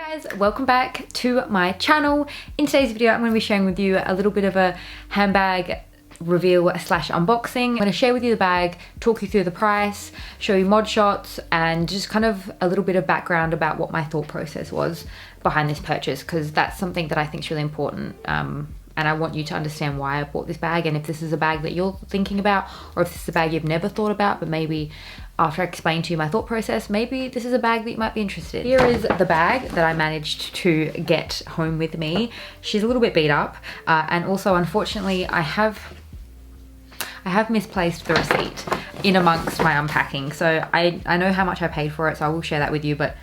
Guys, welcome back to my channel. In today's video I'm going to be sharing with you a little bit of a handbag reveal slash unboxing. I'm going to share with you the bag, talk you through the price, show you mod shots, and just kind of a little bit of background about what my thought process was behind this purchase, because that's something that I think is really important. And I want you to understand why I bought this bag, and if this is a bag that you're thinking about, or if this is a bag you've never thought about, but maybe after I explain to you my thought process, maybe this is a bag that you might be interested in. Here is the bag that I managed to get home with me. She's a little bit beat up, and also unfortunately I have misplaced the receipt in amongst my unpacking. So I know how much I paid for it, so I will share that with you, but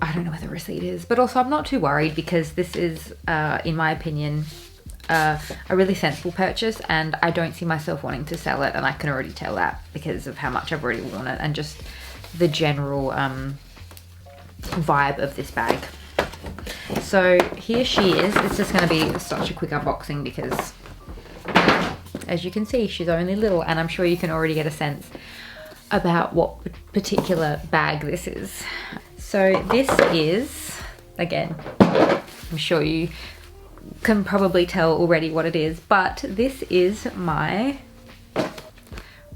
I don't know where the receipt is. But also I'm not too worried, because this is, in my opinion, a really sensible purchase, and I don't see myself wanting to sell it, and I can already tell that because of how much I've already worn it and just the general vibe of this bag. So here she is. It's just going to be such a quick unboxing because, as you can see, she's only little, and I'm sure you can already get a sense about what particular bag this is. So this is, again, I'm sure you can probably tell already what it is, but this is my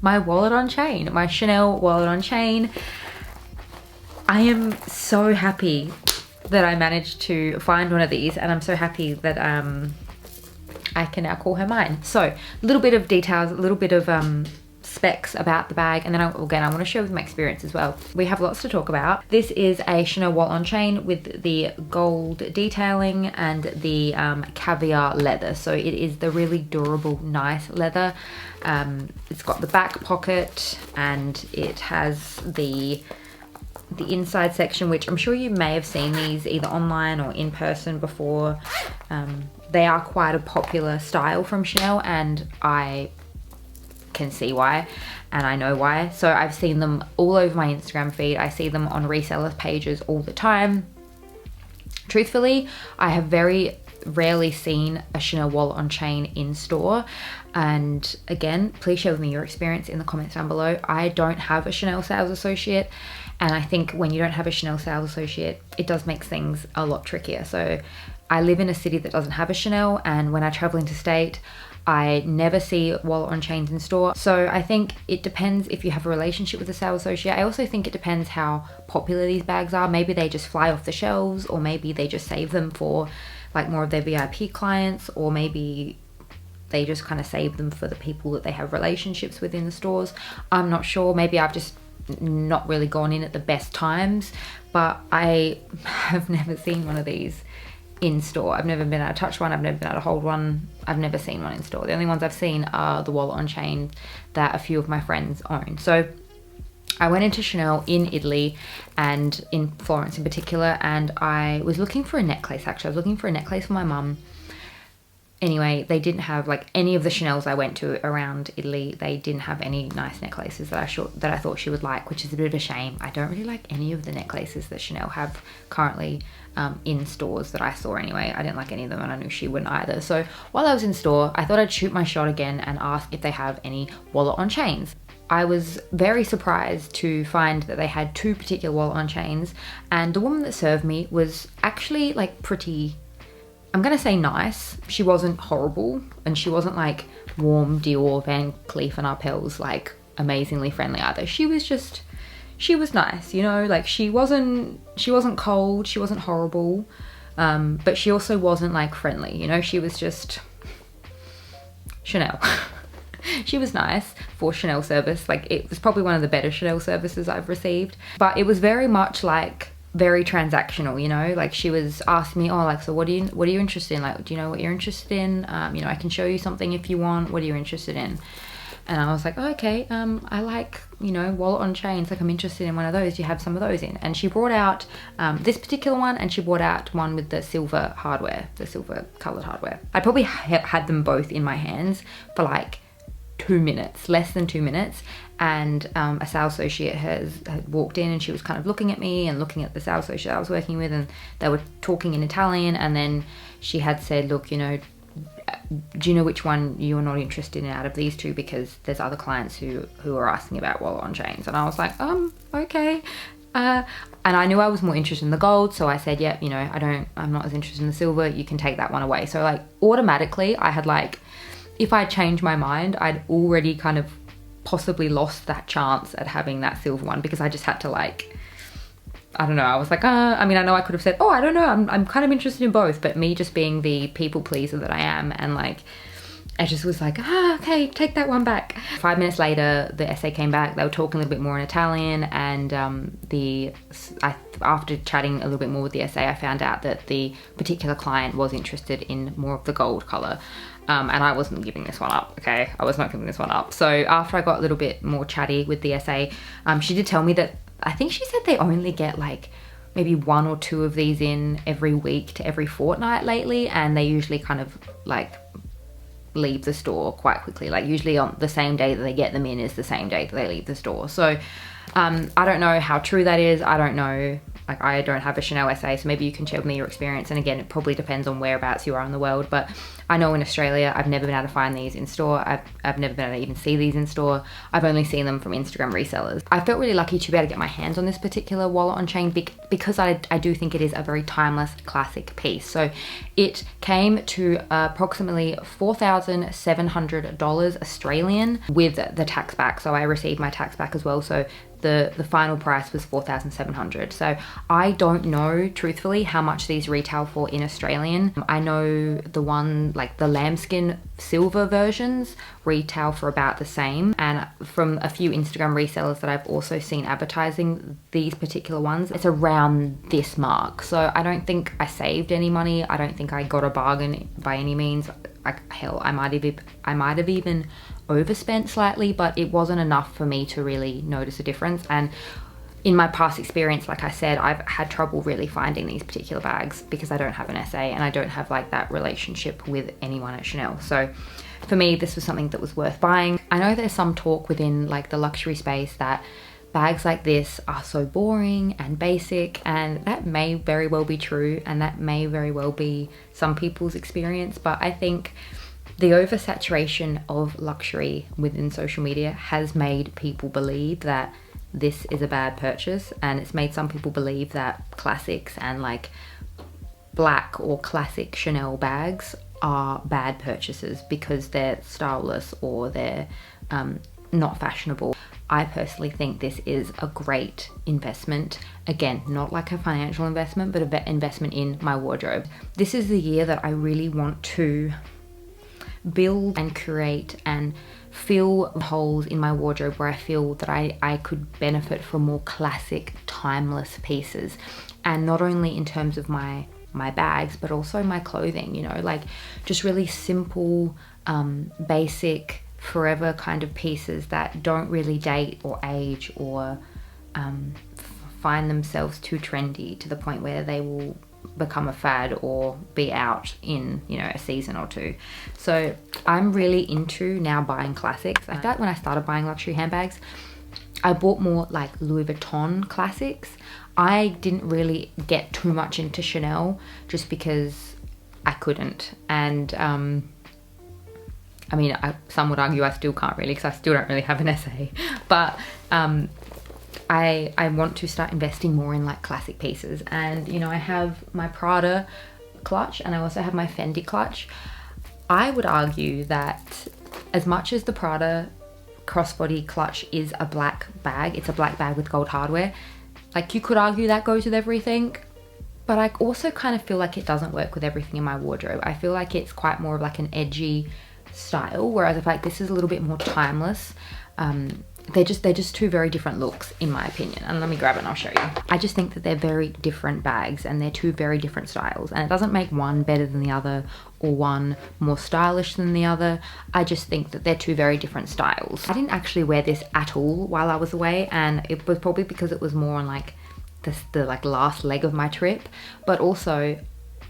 wallet on chain, my Chanel wallet on chain. I am so happy that I managed to find one of these, and I'm so happy that I can now call her mine. So a little bit of details, a little bit of specs about the bag, and then again I want to share with my experience as well. We have lots to talk about. This is a Chanel wallet on chain with the gold detailing and the caviar leather. So it is the really durable, nice leather. It's got the back pocket, and it has the inside section, which I'm sure you may have seen these either online or in person before. They are quite a popular style from Chanel, and I can see why, and I know why. So I've seen them all over my Instagram feed. I see them on reseller pages all the time. Truthfully, I have very rarely seen a Chanel wallet on chain in store, and again, please share with me your experience in the comments down below. I don't have a Chanel sales associate, and I think when you don't have a Chanel sales associate, it does make things a lot trickier. So I live in a city that doesn't have a Chanel, and when I travel interstate, I never see wallet on chains in store. So I think it depends if you have a relationship with a sales associate. I also think it depends how popular these bags are. Maybe they just fly off the shelves, or maybe they just save them for like more of their VIP clients, or maybe they just kind of save them for the people that they have relationships with in the stores. I'm not sure. Maybe I've just not really gone in at the best times, but I have never seen one of these in store. I've never been able to touch one, I've never been able to hold one, I've never seen one in store. The only ones I've seen are the wallet on chain that a few of my friends own. So I went into Chanel in Italy, and in Florence in particular, and I was looking for a necklace. Actually, I was looking for a necklace for my mum. Anyway, they didn't have, like, any of the Chanels I went to around Italy, they didn't have any nice necklaces that I thought she would like, which is a bit of a shame. I don't really like any of the necklaces that Chanel have currently in stores that I saw anyway. I didn't like any of them, and I knew she wouldn't either. So while I was in store, I thought I'd shoot my shot again and ask if they have any wallet on chains. I was very surprised to find that they had two particular wallet on chains, and the woman that served me was actually like pretty, I'm gonna say nice. She wasn't horrible, and she wasn't like warm Dior, Van Cleef and Arpels, like amazingly friendly either. She was nice, you know, like she wasn't cold, she wasn't horrible, but she also wasn't like friendly, you know. She was just Chanel. She was nice for Chanel service. Like, it was probably one of the better Chanel services I've received, but it was very much like very transactional, you know. Like, she was asking me, oh, like, so what are you interested in? Like, do you know what you're interested in? You know, I can show you something if you want. What are you interested in? And I was like, oh, okay, I like, you know, wallet on chains. Like, I'm interested in one of those. Do you have some of those in? And she brought out this particular one, and she brought out one with the silver hardware, the silver colored hardware. I probably had them both in my hands for like 2 minutes, less than 2 minutes, and a sales associate had walked in, and she was kind of looking at me and looking at the sales associate I was working with, and they were talking in Italian, and then she had said, look, you know, do you know which one you're not interested in out of these two, because there's other clients who are asking about wallet on chains. And I was like, okay. I And I knew I was more interested in the gold, so I said, yeah, you know, I'm not as interested in the silver, you can take that one away. So like automatically I had like, if I changed my mind, I'd already kind of possibly lost that chance at having that silver one, because I just had to like, I don't know, I was like, I mean, I know I could have said, oh, I don't know, I'm kind of interested in both, but me just being the people pleaser that I am, and like, I just was like, okay, take that one back. 5 minutes later, the essay came back. They were talking a little bit more in Italian, and after chatting a little bit more with the essay, I found out that the particular client was interested in more of the gold color. And I wasn't giving this one up, okay? I was not giving this one up. So after I got a little bit more chatty with the essay, she did tell me that, I think she said they only get like maybe 1 or 2 of these in every week to every fortnight lately, and they usually kind of like leave the store quite quickly. Like usually on the same day that they get them in is the same day that they leave the store. So I don't know how true that is. I don't know, like I don't have a Chanel essay, so maybe you can share with me your experience. And again, it probably depends on whereabouts you are in the world, but I know in Australia, I've never been able to find these in store. I've never been able to even see these in store. I've only seen them from Instagram resellers. I felt really lucky to be able to get my hands on this particular wallet on chain because I do think it is a very timeless classic piece. So it came to approximately $4,700 Australian with the tax back. So I received my tax back as well. So the final price was $4,700. So I don't know truthfully how much these retail for in Australian. I know the one, like the lambskin silver versions, retail for about the same. And from a few Instagram resellers that I've also seen advertising these particular ones, it's around this mark. So I don't think I saved any money. I don't think I got a bargain by any means. Hell, I might have even overspent slightly, but it wasn't enough for me to really notice a difference. And in my past experience, like I said, I've had trouble really finding these particular bags because I don't have an SA and I don't have like that relationship with anyone at Chanel. So for me, this was something that was worth buying. I know there's some talk within like the luxury space that bags like this are so boring and basic, and that may very well be true, and that may very well be some people's experience, but I think the oversaturation of luxury within social media has made people believe that this is a bad purchase, and it's made some people believe that classics and like black or classic Chanel bags are bad purchases because they're styleless or they're not fashionable. I personally think this is a great investment. Again, not like a financial investment, but an investment in my wardrobe. This is the year that I really want to build and create and fill holes in my wardrobe where I feel that I could benefit from more classic, timeless pieces. And not only in terms of my bags, but also my clothing, you know, like just really simple, basic, forever kind of pieces that don't really date or age or find themselves too trendy to the point where they will become a fad or be out in, you know, a season or 2. So I'm really into now buying classics. Like that, when I started buying luxury handbags, I bought more like Louis Vuitton classics. I didn't really get too much into Chanel just because I couldn't. And I mean, some would argue I still can't really, because I still don't really have an essay. But I want to start investing more in like classic pieces. And you know, I have my Prada clutch and I also have my Fendi clutch. I would argue that as much as the Prada crossbody clutch is a black bag, it's a black bag with gold hardware, like you could argue that goes with everything, but I also kind of feel like it doesn't work with everything in my wardrobe. I feel like it's quite more of like an edgy style, whereas I feel like this is a little bit more timeless. They're just two very different looks in my opinion. And let me grab it and I'll show you. I just think that they're very different bags and they're two very different styles, and it doesn't make one better than the other or one more stylish than the other. I just think that they're two very different styles. I didn't actually wear this at all while I was away, and it was probably because it was more on like the like last leg of my trip, but also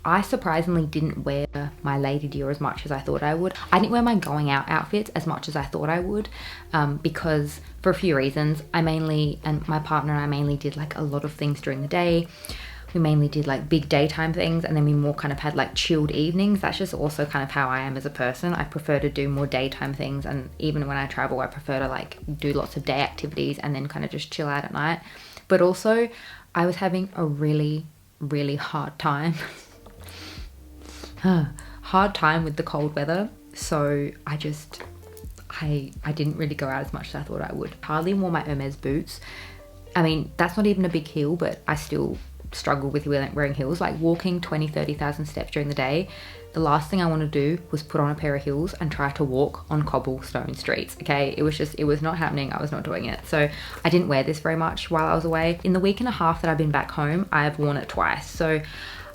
I surprisingly didn't wear my Lady Dior as much as I thought I would. I didn't wear my going out outfits as much as I thought I would, because for a few reasons. And my partner and I mainly did like a lot of things during the day. We mainly did like big daytime things, and then we more kind of had like chilled evenings. That's just also kind of how I am as a person. I prefer to do more daytime things, and even when I travel, I prefer to like do lots of day activities and then kind of just chill out at night. But also, I was having a really, really hard time. Hard time with the cold weather. So I didn't really go out as much as I thought I would. Hardly wore my Hermes boots. I mean, that's not even a big heel, but I still struggle with wearing heels. Like walking 20,000-30,000 steps during the day, the last thing I want to do was put on a pair of heels and try to walk on cobblestone streets. Okay, it was not happening. I was not doing it. So I didn't wear this very much while I was away. In the week and a half that I've been back home, I've worn it twice. So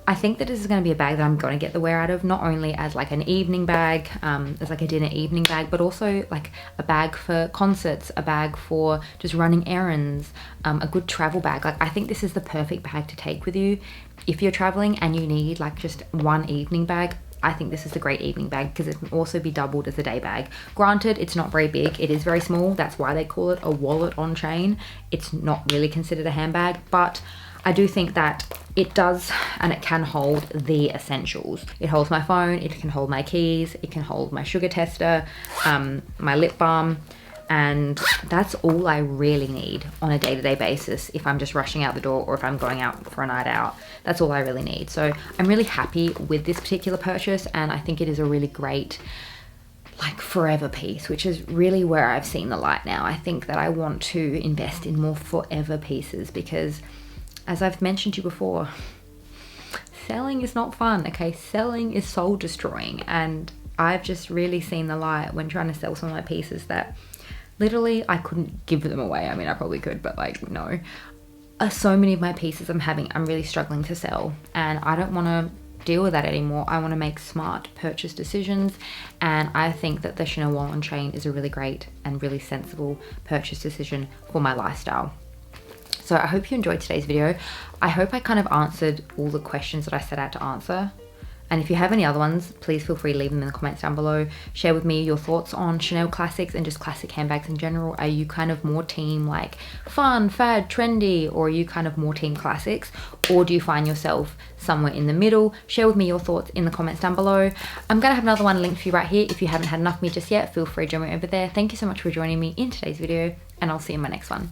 I think that this is going to be a bag that I'm going to get the wear out of, not only as like an evening bag, as like a dinner evening bag, but also like a bag for concerts, a bag for just running errands, a good travel bag. Like I think this is the perfect bag to take with you if you're traveling and you need like just one evening bag. I think this is a great evening bag because it can also be doubled as a day bag. Granted, it's not very big. It is very small. That's why they call it a wallet on chain. It's not really considered a handbag, but I do think that it does and it can hold the essentials. It holds my phone, it can hold my keys, it can hold my sugar tester, my lip balm, and that's all I really need on a day-to-day basis if I'm just rushing out the door or if I'm going out for a night out. That's all I really need. So I'm really happy with this particular purchase, and I think it is a really great like forever piece, which is really where I've seen the light now. I think that I want to invest in more forever pieces because, as I've mentioned to you before, selling is not fun, okay? Selling is soul destroying, and I've just really seen the light when trying to sell some of my pieces that literally I couldn't give them away. I mean, I probably could, but like, no. So many of my pieces I'm really struggling to sell, and I don't want to deal with that anymore. I want to make smart purchase decisions, and I think that the Chanel wallet on chain is a really great and really sensible purchase decision for my lifestyle. So I hope you enjoyed today's video. I hope I kind of answered all the questions that I set out to answer. And if you have any other ones, please feel free to leave them in the comments down below. Share with me your thoughts on Chanel classics and just classic handbags in general. Are you kind of more team like fun, fad, trendy, or are you kind of more team classics? Or do you find yourself somewhere in the middle? Share with me your thoughts in the comments down below. I'm gonna have another one linked for you right here. If you haven't had enough of me just yet, feel free to join me over there. Thank you so much for joining me in today's video, and I'll see you in my next one.